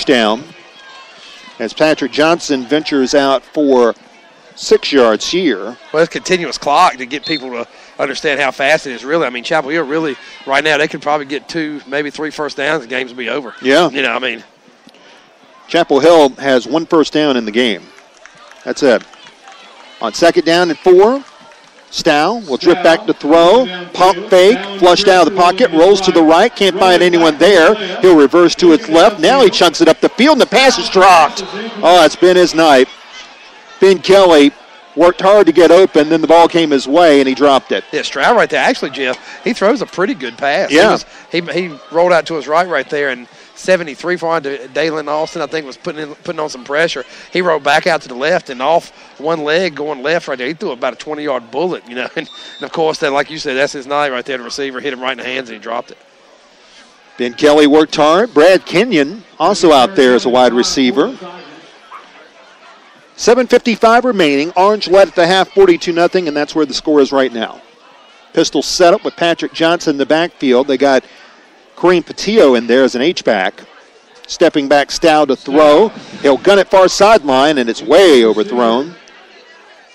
touchdown as Patrick Johnson ventures out for 6 yards here. Well, it's continuous clock to get people to understand how fast it is, really. I mean, Chapel Hill really, right now, they could probably get 2, maybe 3 first downs, the games will be over. Yeah. You know, I mean. Chapel Hill has 1 first down in the game. That's it. On 2nd down and 4, Stow will drip back to throw. Pump fake, flushed out of the pocket, rolls to the right, can't find anyone there. He'll reverse to his left. Now he chunks it up the field, and the pass is dropped. Oh, it's been his night. Ben Kelly worked hard to get open, then the ball came his way, and he dropped it. Yeah, Stroud right there. Actually, Jeff, he throws a pretty good pass. Yeah. He rolled out to his right there, and 73 for Dalen Austin, I think, was putting on some pressure. He rolled back out to the left and off one leg going left right there. He threw about a 20-yard bullet, you know. And of course, that, like you said, that's his night right there. The receiver hit him right in the hands, and he dropped it. Ben Kelly worked hard. Brad Kenyon also out there as a wide receiver. 7:55 remaining. Orange led at the half 42-0, and that's where the score is right now. Pistol set up with Patrick Johnson in the backfield. They got Kareem Patillo in there as an H-back. Stepping back, Stow to throw. He'll gun it far sideline, and it's way overthrown.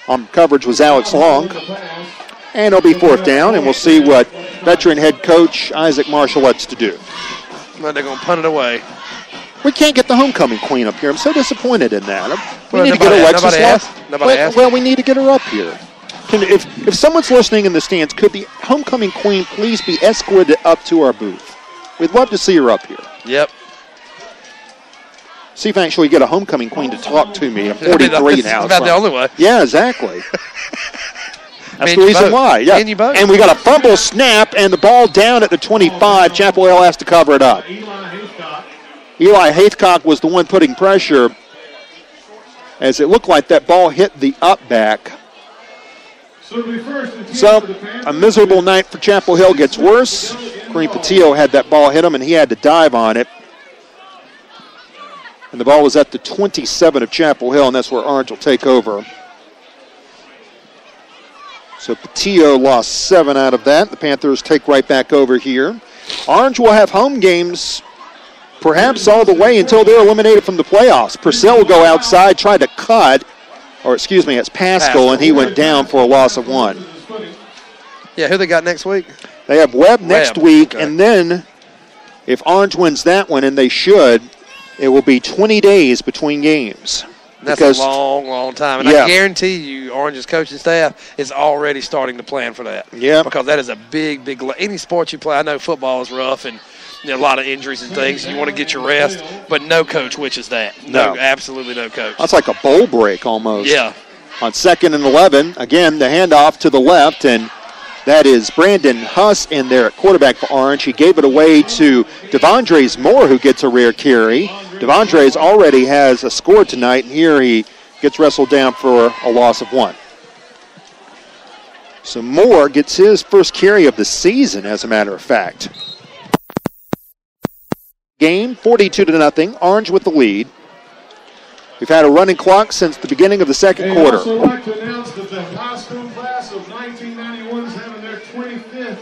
On coverage was Alex Long. And it'll be 4th down, and we'll see what veteran head coach Isaac Marshall lets to do. Well, they're going to punt it away. We can't get the homecoming queen up here. I'm so disappointed in that. We Well, need to get Alexis. Nobody asked. Well, we need to get her up here. If someone's listening in the stands, could the homecoming queen please be escorted up to our booth? We'd love to see her up here. Yep. See if I actually get a homecoming queen to talk to me. I'm 43 now. That's about the only way. Yeah, exactly. That's Me the and you reason both. why. Yeah. Me and you both. And we got a fumble snap and the ball down at the 25. Chapel Hill has to cover it up. Eli Haithcock was the one putting pressure as it looked like that ball hit the up back. So a miserable night for Chapel Hill gets worse. Kareem Patillo had that ball hit him, and he had to dive on it. And the ball was at the 27 of Chapel Hill, and that's where Orange will take over. So Patillo lost 7 out of that. The Panthers take right back over here. Orange will have home games perhaps all the way until they're eliminated from the playoffs. Purcell will go outside, try to cut, it's Pascal, and he went down for a loss of 1. Yeah, who they got next week? They have Webb next week, okay. And then if Orange wins that one, and they should, it will be 20 days between games. That's a long, long time. And I guarantee you Orange's coaching staff is already starting to plan for that. Yeah. Because that is a big, big – any sport you play, I know football is rough and a lot of injuries and things. You want to get your rest, but no coach wishes that. No, absolutely no coach. That's like a bowl break almost. Yeah. On 2nd and 11, again, the handoff to the left, and that is Brandon Huss in there at quarterback for Orange. He gave it away to Devondres Moore, who gets a rare carry. Devondres already has a score tonight, and here he gets wrestled down for a loss of 1. So Moore gets his first carry of the season, as a matter of fact. Game 42-0. Orange with the lead. We've had a running clock since the beginning of the second quarter. I'd also like to announce that the high school class of 1991 is having their 25th.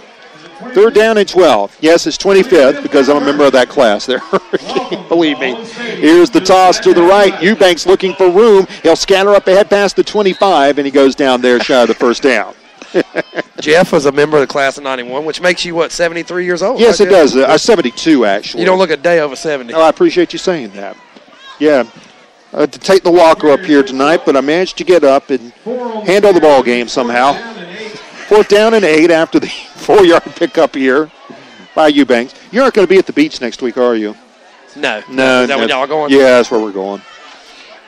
3rd down and 12. Yes, it's 25th because I'm a member of that class there. Believe me. Here's the toss to the right. Eubanks looking for room. He'll scatter up ahead past the 25, and he goes down there shy of the first down. Jeff was a member of the class of 91, which makes you, 73 years old? Yes, right, it does. I'm 72, actually. You don't look a day over 70. Oh, I appreciate you saying that. Yeah. To take the walker up here tonight, but I managed to get up and handle the ball game somehow. 4th down and 8 after the 4-yard pickup here by Eubanks. You aren't going to be at the beach next week, are you? No. Is that where y'all going? Yeah, that's where we're going.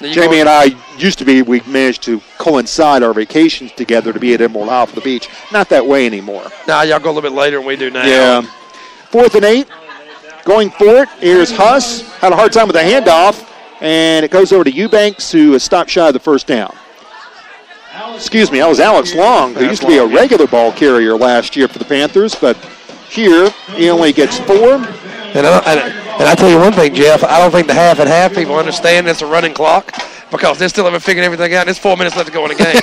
Jamie and I we managed to coincide our vacations together to be at Emerald Isle for the beach. Not that way anymore. Nah, y'all go a little bit later than we do now. Yeah. 4th and 8. Going for it. Here's Huss. Had a hard time with the handoff. And it goes over to Eubanks, who has stopped shy of the first down. Excuse me, that was Alex Long, who used to be a regular ball carrier last year for the Panthers. But here, he only gets 4. And I tell you one thing, Jeff, I don't think the half and half people understand it's a running clock because they still haven't figured everything out. There's 4 minutes left to go in the game.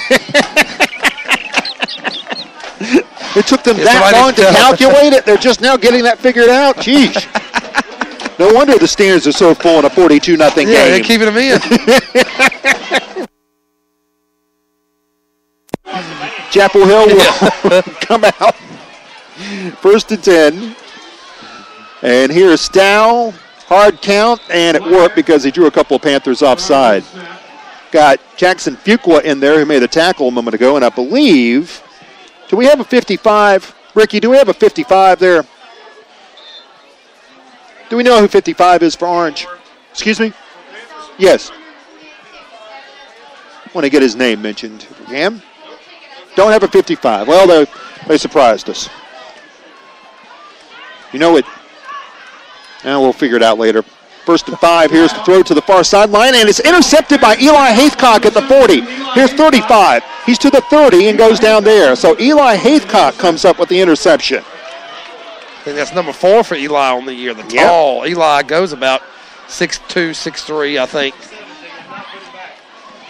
It took them that long to calculate it. They're just now getting that figured out. Jeez. No wonder the stands are so full in a 42-0 game. Yeah, they're keeping them in. Chapel Hill will come out. 1st and 10. And here's Stow. Hard count, and it worked because he drew a couple of Panthers offside. Got Jackson Fuqua in there who made the tackle a moment ago, and I believe, do we have a 55? Ricky, do we have a 55 there? Do we know who 55 is for Orange? Excuse me? Yes. Want to get his name mentioned. Cam? Don't have a 55. Well, they surprised us. You know it. Now we'll figure it out later. 1st and 5. Here's the throw to the far sideline, and it's intercepted by Eli Haithcock at the 40. Here's 35. He's to the 30 and goes down there. So Eli Haithcock comes up with the interception. I think that's number 4 for Eli on the year. The tall Eli goes about 6'2", 6'3", I think.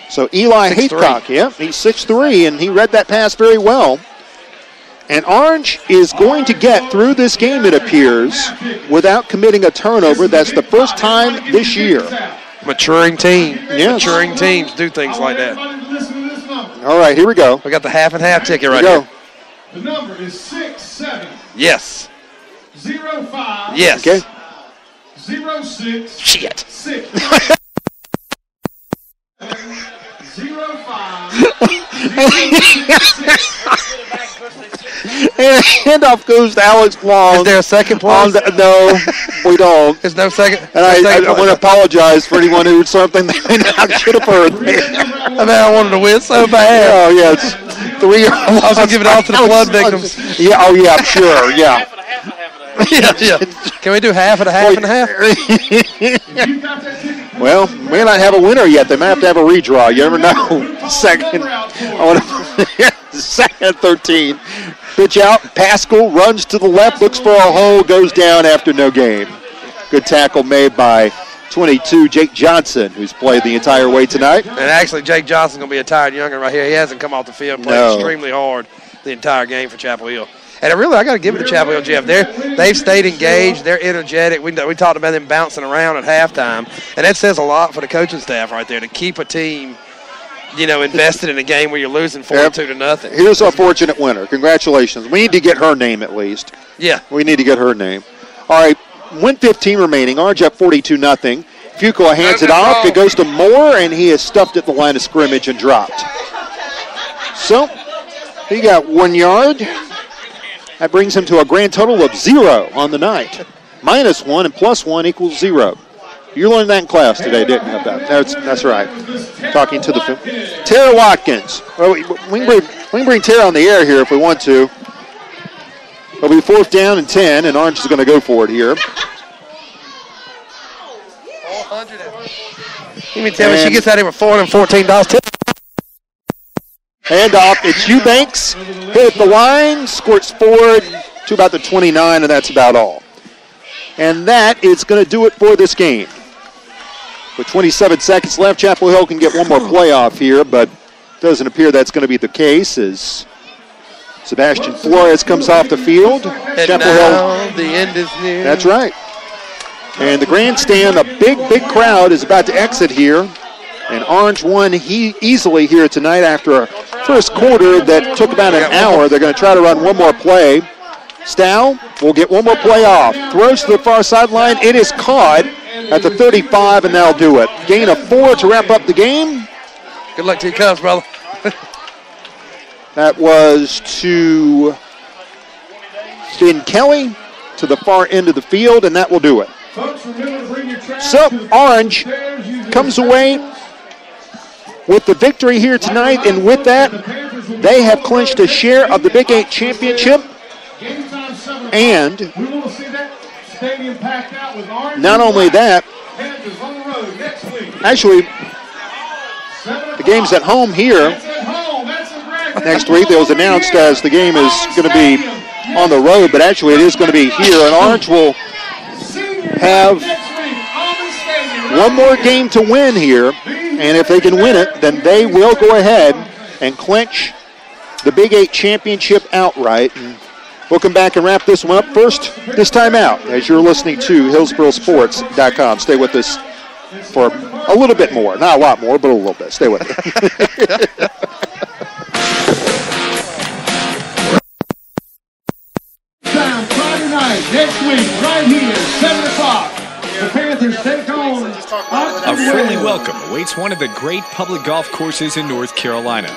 So Eli Haithcock, he's 6'3", and he read that pass very well. And Orange is going to get through this game, it appears, without committing a turnover. That's the first time this year. Maturing team. Yes. Maturing teams do things like that. All right, here we go. We got the half and half ticket right here. The number is 67. Yes. 05. Yes. Okay. 06. Shit. 6. 05. And handoff goes to Alex Long. Is there a second place? No, we don't. There's no second. And I want to apologize for anyone who heard something that I should have heard. I mean, I wanted to win so bad. Oh, yeah, it's 3. I was going to give it all to the flood victims. Yeah, oh, yeah, I'm sure, yeah. Yeah. Can we do half and a half and a half? Well, we may not have a winner yet. They might have to have a redraw. You never know. Second 13. Pitch out. Pascal runs to the left, looks for a hole, goes down after no gain. Good tackle made by 22, Jake Johnson, who's played the entire way tonight. And actually, Jake Johnson's going to be a tired youngin right here. He hasn't come off the field, played extremely hard the entire game for Chapel Hill. And I got to give it to Chapel Hill, Jeff. They've stayed engaged. They're energetic. We talked about them bouncing around at halftime, and that says a lot for the coaching staff right there to keep a team, invested in a game where you're losing 42-0. Here's our fortunate winner. Congratulations. We need to get her name at least. Yeah. We need to get her name. All right, 1:15 remaining. Orange up 42-0. Fuqua hands it off. It goes to Moore, and he is stuffed at the line of scrimmage and dropped. So he got 1 yard. That brings him to a grand total of 0 on the night. -1 and +1 equals 0. You learned that in class today, didn't you? That's right. Talking to the Tara Watkins. Well, we can bring Tara on the air here if we want to. It'll be 4th down and 10, and Orange is going to go for it here. You mean tell me she gets out here with $414? Handoff, it's Eubanks. Hit the line, squirts forward to about the 29, and that's about all. And that is going to do it for this game. With 27 seconds left, Chapel Hill can get one more playoff here, but doesn't appear that's going to be the case as Sebastian Flores comes off the field. And Chapel now Hill. the end is near. That's right. And the grandstand, a big crowd is about to exit here. And Orange won easily here tonight after a first quarter that took about an hour. They're going to try to run one more play. Stow will get one more play off. Throws to the far sideline. It is caught at the 35, and that'll do it. Gain of 4 to wrap up the game. Good luck to your Cubs, brother. That was to Ben Kelly to the far end of the field, and that will do it. So Orange comes away with the victory here tonight, and with that, they have clinched a share of the Big 8 championship. And not only that, actually, the game's at home here next week. It was announced as the game is going to be on the road, but actually it is going to be here, and Orange will have one more game to win here. And if they can win it, then they will go ahead and clinch the Big 8 championship outright. And We'll come back and wrap this one up. First, this time out, as you're listening to HillsboroSports.com. Stay with us for a little bit more. Not a lot more, but a little bit. Stay with us. Friday night, next week, right here, 7 o'clock. The Panthers take on A friendly welcome awaits one of the great public golf courses in North Carolina.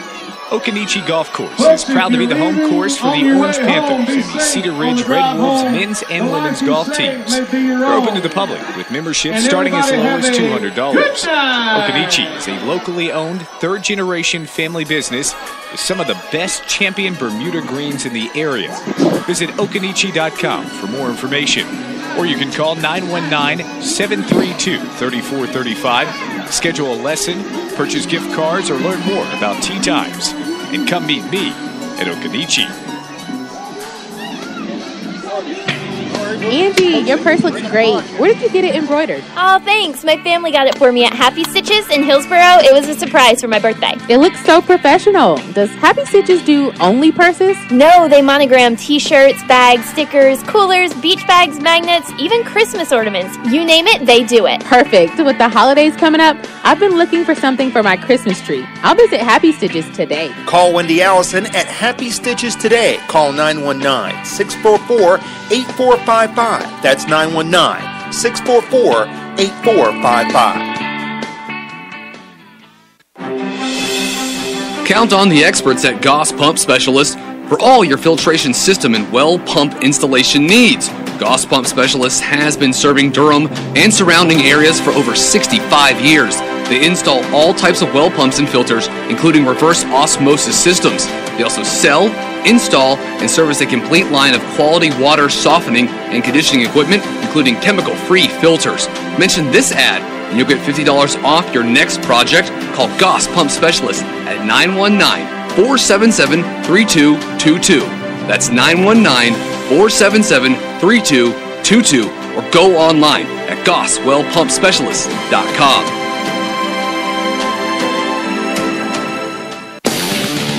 Okanichi Golf Course is proud to be the home course for the Orange Panthers and the Cedar Ridge Red Wolves men's and women's golf teams. They're open to the public with memberships starting as low as $200. Okanichi is a locally owned, third-generation family business with some of the best champion Bermuda greens in the area. Visit okanichi.com for more information. Or you can call 919-732-3435, schedule a lesson, purchase gift cards, or learn more about tee times. And come meet me at Okanichi. Angie, your purse looks great. Where did you get it embroidered? Oh, thanks. My family got it for me at Happy Stitches in Hillsboro. It was a surprise for my birthday. It looks so professional. Does Happy Stitches do only purses? No, they monogram t-shirts, bags, stickers, coolers, beach bags, magnets, even Christmas ornaments. You name it, they do it. Perfect. With the holidays coming up, I've been looking for something for my Christmas tree. I'll visit Happy Stitches today. Call Wendy Allison at Happy Stitches today. Call 919-644-8455. That's 919-644-8455. Count on the experts at Goss Pump Specialists for all your filtration system and well pump installation needs. Goss Pump Specialists has been serving Durham and surrounding areas for over 65 years. They install all types of well pumps and filters, including reverse osmosis systems. They also sell, install, and service a complete line of quality water softening and conditioning equipment, including chemical-free filters. Mention this ad, and you'll get $50 off your next project. Call Goss Pump Specialist at 919-477-3222. That's 919-477-3222, or go online at GossWellPumpSpecialist.com.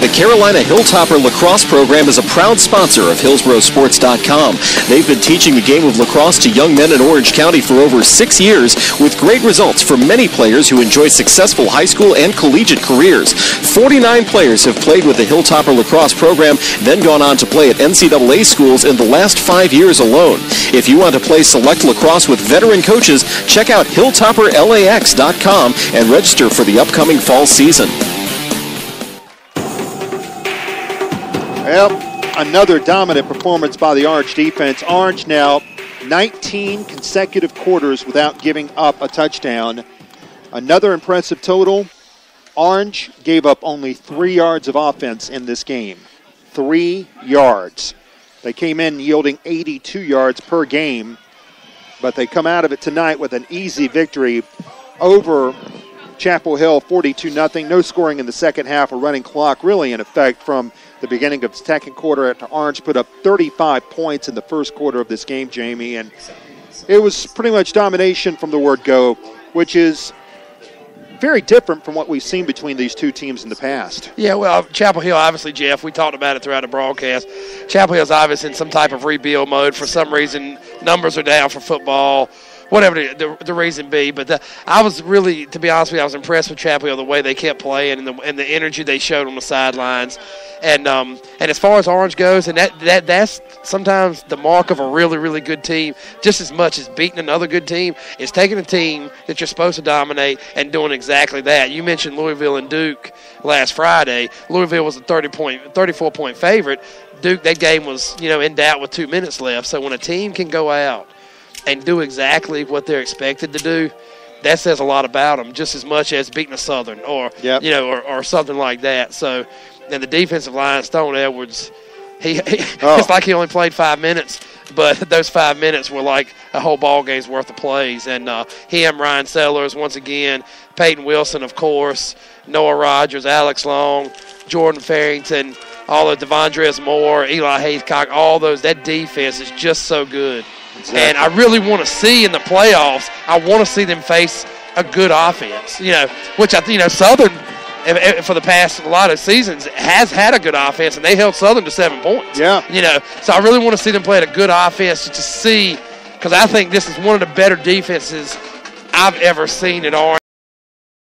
The Carolina Hilltopper Lacrosse Program is a proud sponsor of HillsboroSports.com. They've been teaching the game of lacrosse to young men in Orange County for over 6 years, with great results for many players who enjoy successful high school and collegiate careers. 49 players have played with the Hilltopper Lacrosse Program, then gone on to play at NCAA schools in the last 5 years alone. If you want to play select lacrosse with veteran coaches, check out HilltopperLAX.com and register for the upcoming fall season. Well, another dominant performance by the Orange defense. Orange now 19 consecutive quarters without giving up a touchdown. Another impressive total. Orange gave up only 3 yards of offense in this game. 3 yards. They came in yielding 82 yards per game, but they come out of it tonight with an easy victory over Chapel Hill, 42-0. No scoring in the second half. A running clock really in effect from the beginning of the second quarter. Orange put up 35 points in the first quarter of this game, Jamie, and it was pretty much domination from the word go, which is very different from what we've seen between these two teams in the past. Yeah, well, Chapel Hill, obviously, Jeff, we talked about it throughout the broadcast. Chapel Hill's obviously in some type of rebuild mode. For some reason, numbers are down for football, whatever the reason be. But I was really, to be honest with you, I was impressed with Chapel Hill, the way they kept playing and the energy they showed on the sidelines. And as far as Orange goes, and that's sometimes the mark of a really, really good team, just as much as beating another good team, is taking a team that you're supposed to dominate and doing exactly that. You mentioned Louisville and Duke last Friday. Louisville was a 34-point favorite. Duke, that game was, in doubt with 2 minutes left. So when a team can go out and do exactly what they're expected to do, that says a lot about them, just as much as beating a Southern or something like that. So, and the defensive line, Stone Edwards, it's like he only played 5 minutes, but those 5 minutes were like a whole ball game's worth of plays. And him, Ryan Sellers, once again, Peyton Wilson, of course, Noah Rogers, Alex Long, Jordan Farrington, all of Devondrez Moore, Eli Haycock, all those. That defense is just so good. Exactly. And I really want to see in the playoffs, I want to see them face a good offense, which Southern for the past a lot of seasons, has had a good offense, and they held Southern to 7 points. Yeah. So I really want to see them play at a good offense to see, because I think this is one of the better defenses I've ever seen at Orange.